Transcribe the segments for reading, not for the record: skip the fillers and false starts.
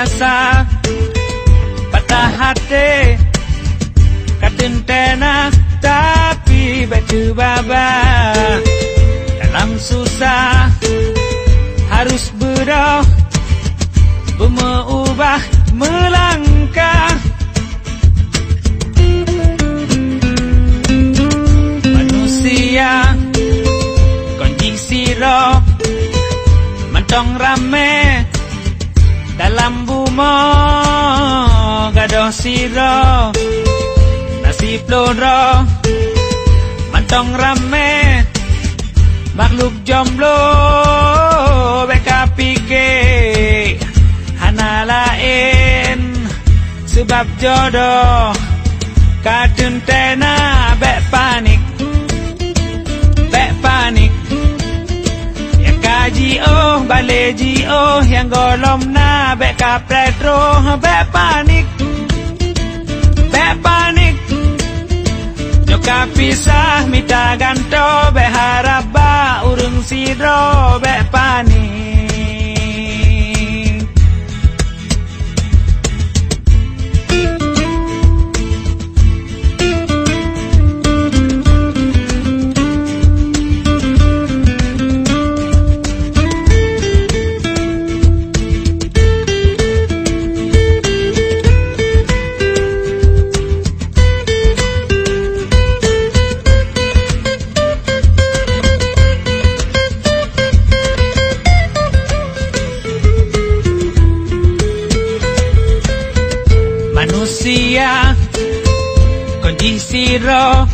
biasa patah hati katentena tapi batu baba dalam susah harus berdoa berubah melangkah manusia kondisi roh mentong rame dalam bumi gadoh siro nasib loro mentong rame makhluk jomblo beka pikir hana lain sebab jodoh katentena bek panik yang kaji oh baleji oh yang golom na bek kapretro bek panik nyoka pisah mita ganto bek haraba urung siro bek panik. siro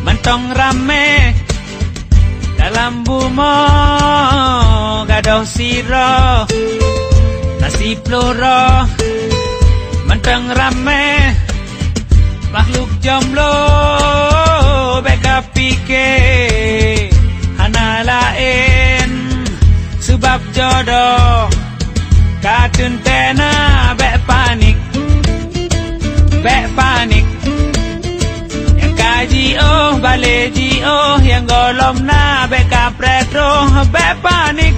mentong rame dalam bumi gaduh siro nasib loro mentong rame makhluk jomblo beka pikir hana lain sebab jodoh katun tena bek panik yang kaji oh baleji oh yang golom na bek kapret roh bek panik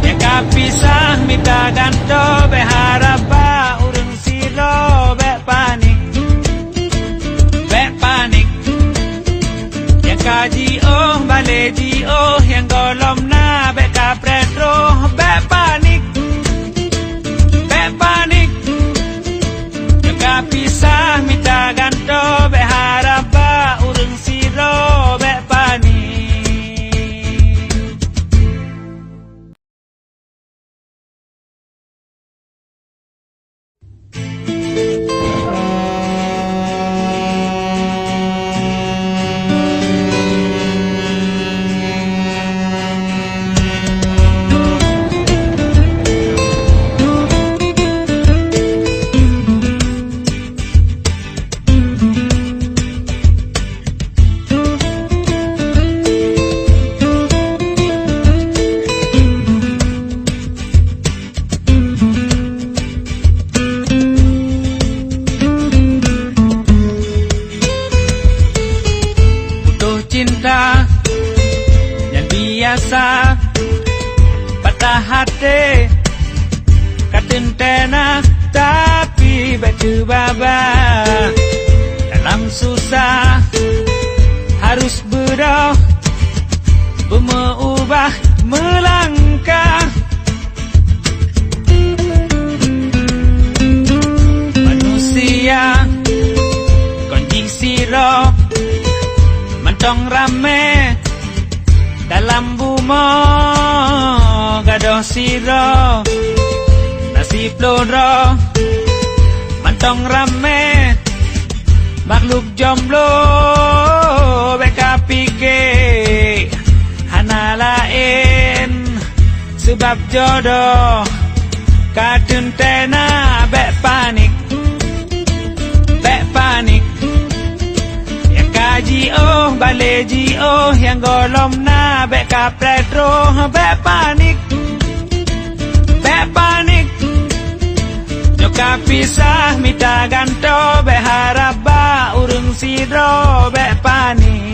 yang kapisah minta ganto bek harap urung siro bek panik yang kaji oh baleji oh yang golom na bek kapret roh bek panik yang kapisah minta ganto bek harap urung siro bek panik. Patah hati katentena tapi batu baba dalam susah harus berdoa berubah melangkah manusia kondisi roh mentong rame dalam bumi gaduh siro nasib loro mentong rame makhluk jomblo beka pikir hana lain sebab jodoh katun tena bek panik yang kaji oh baleji oh yang golom na bek kapret roh bek panik nyoka pisah minta ganto bek harap urung siro bek panik.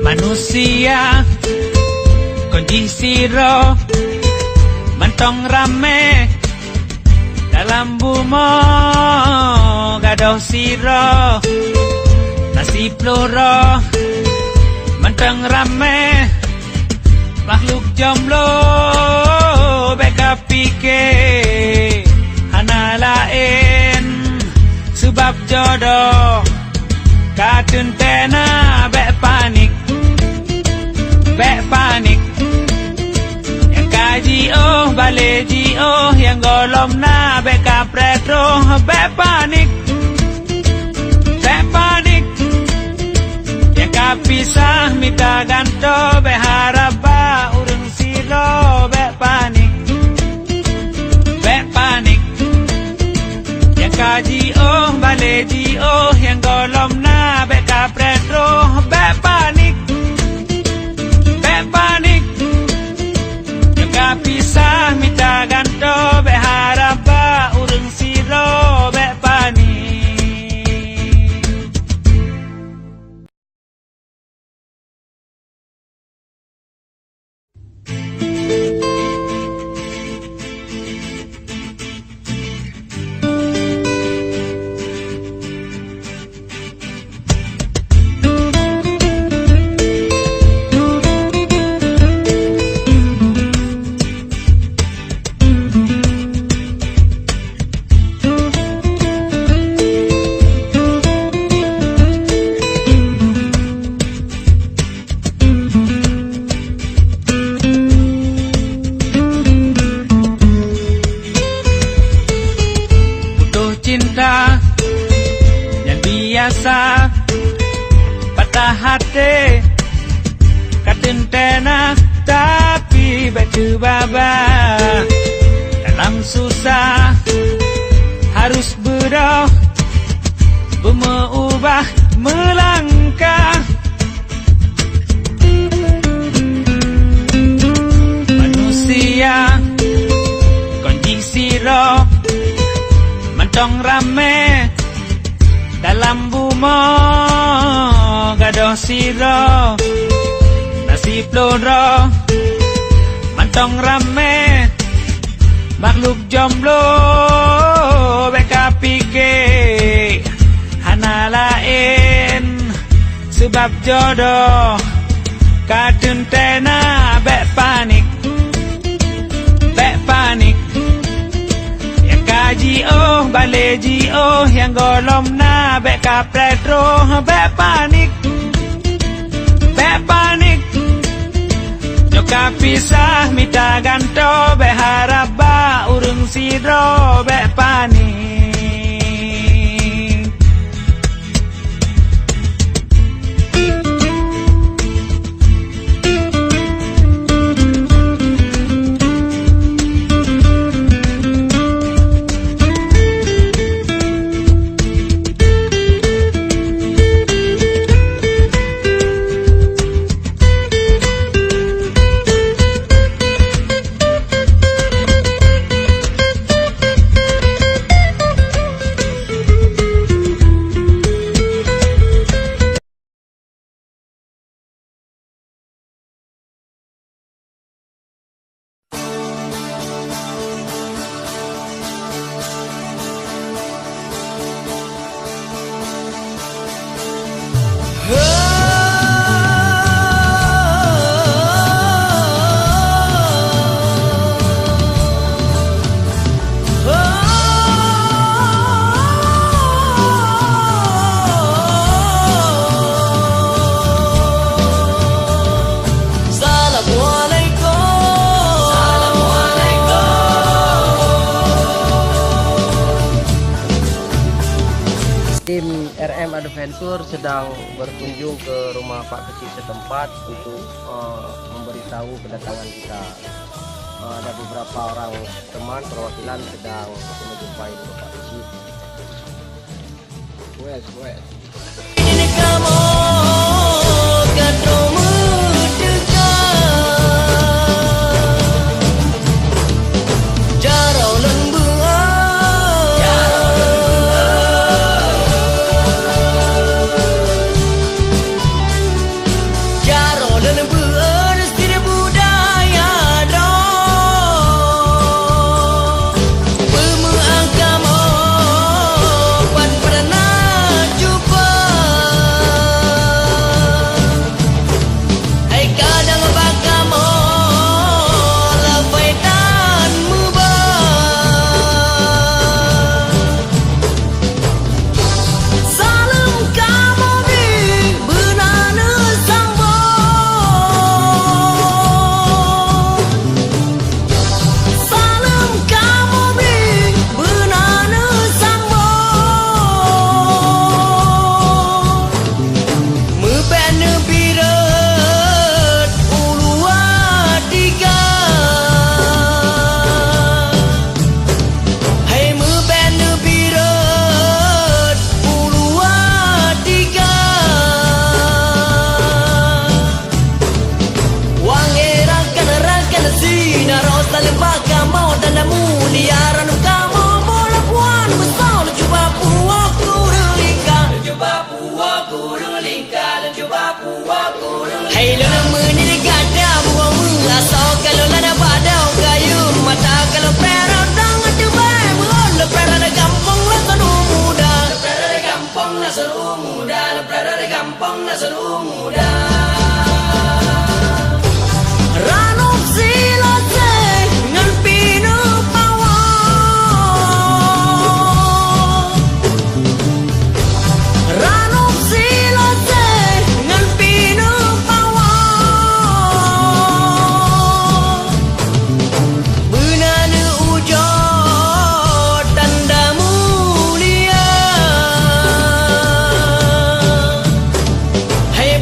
Manusia kondisi roh mentong rame dalam bumi gaduh siro nasib loro mentong rame makhluk jomblo beka pikir hana lain sebab jodoh katun tena bek panik yang kaji oh baleji oh yang golom na bek kapret roh bek panik yang kapisah minta ganto bek harap urung siro bek panik yang kaji oh baleji oh yang golom na bek kapret roh bek panik yang kapisah minta ganto bek harap urung siro bek panik. hati katentena tapi betu baba dalam susah harus berdoa berubah melangkah manusia kondisi roh mentong rame dalam bumi gadoh siro nasib loro mentong rame makhluk jomblo beka pikir hana lain sebab jodoh katentena bek panik yang kaji baleji yang golom na bek kapretro bek panik joka pisah mita ganto bek haraba urung sidro bek panik. Tim RM Adventure sedang berkunjung ke rumah Pak Kecil setempat untuk memberitahu kedatangan kita. Ada beberapa orang teman perwakilan sedang menjumpai Pak Kecil. Hey,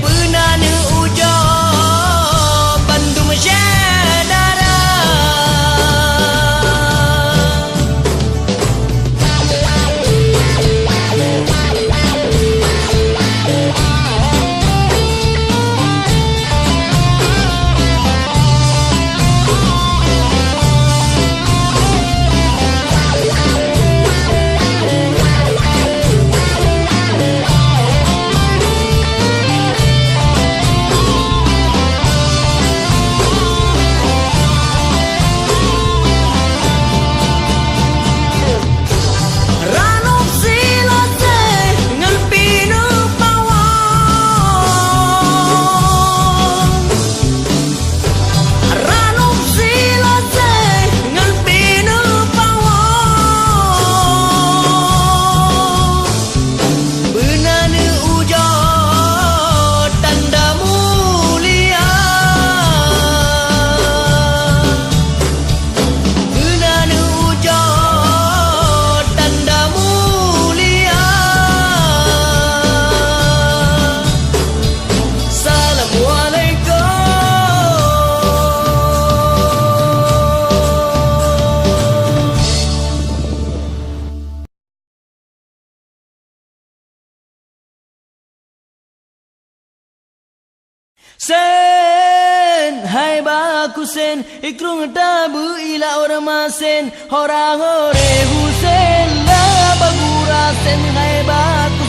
Sen hai ba ku sen ikrung ta bu ila orma sen hora hore husen la bagura sen hai ba ku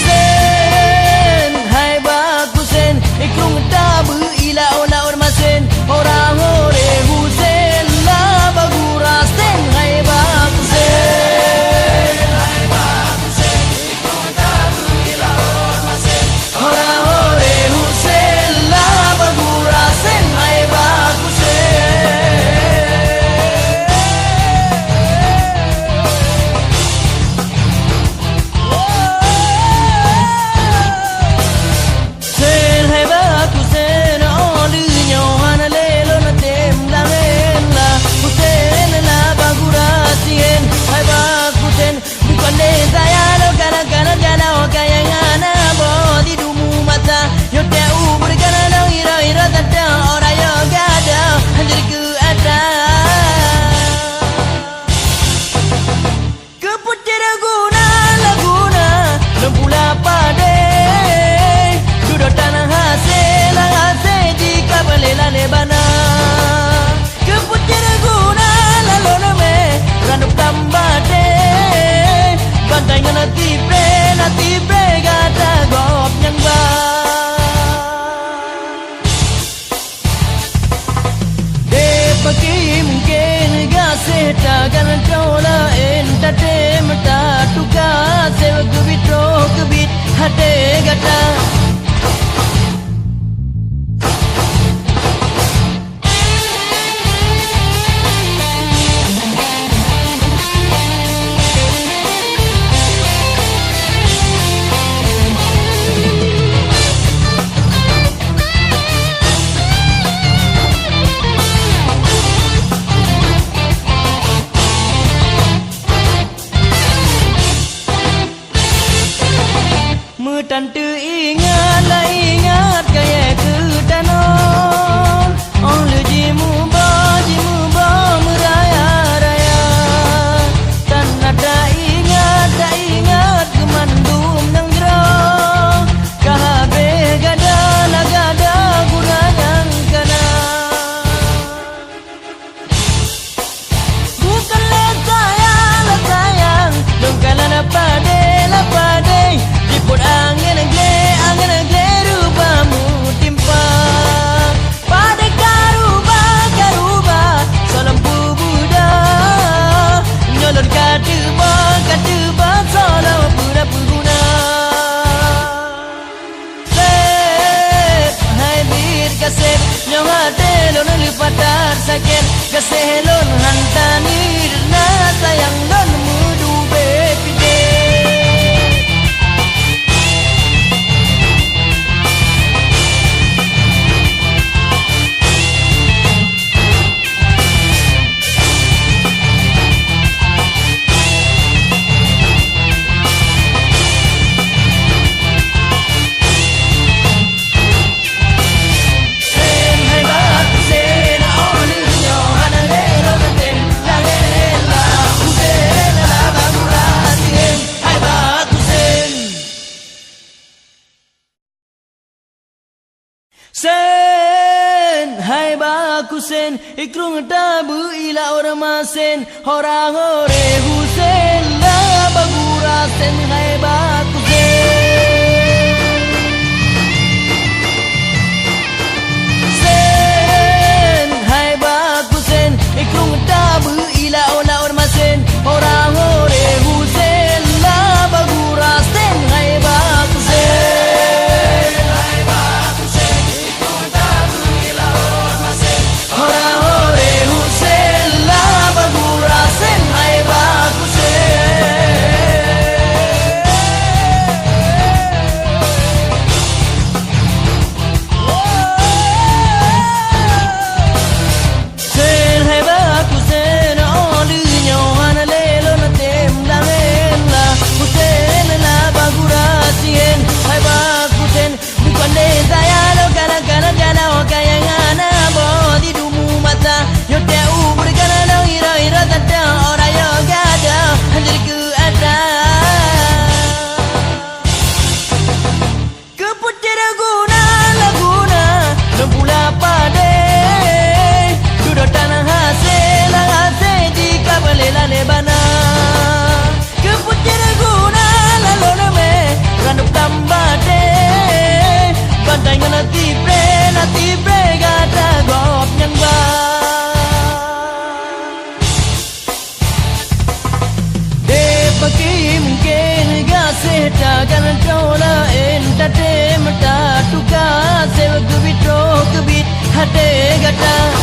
sen hai ba ku sen ikrung ta bu ila ola orma sen hora hore husen la bagura sen hai ba ku sen hora hore husen la bagura sen hai ba ku sen hai ba ku sen o lu nyo hana le lo na tem la hen la ku sen la bagura sien hai ba ku sen bukan de saya lo kana kana jana o kaya ngana bo di dumu mata yo te u berkana lo ira ira tata ora yo gada hanjir ku ada keputira guna laguna lempula pade duduk tanah hasil di kabalela lebana keputira guna lalona me randup tambade bantai ngana tipe gata gop nyang ba de pagi mungkin gaseta galan tola entertainment tuka sewa kubitro kubit hate gata Tentu ingatlah ingat gaya kedanon Onglu jimu ba meraya-raya Dan ada ingat kemandum nang jero Kahabe gada nagada guna yang kana Bukan le sayang Dongkala la pade Jiput angin gle rupamu timpa pada karuba salampu buda nyolon katuba salam pura puguna hai bir kasep nyawate lon lipatar sakit kaselon hantanir na sayang lon mudu bepide Sen hai ba ku sen ikrung ta bu ila orma sen hora hore husen la bagura sen hai ba ku sen hai ba ku sen ikrung ta bu ila orma sen hora hore husen la bagura sen hai ba ku hora hore husen la bagura sen hai ba ku sen hai ba ku sen oli Cagan cola entertainment Tuka sewa kubit ro kubit hate gata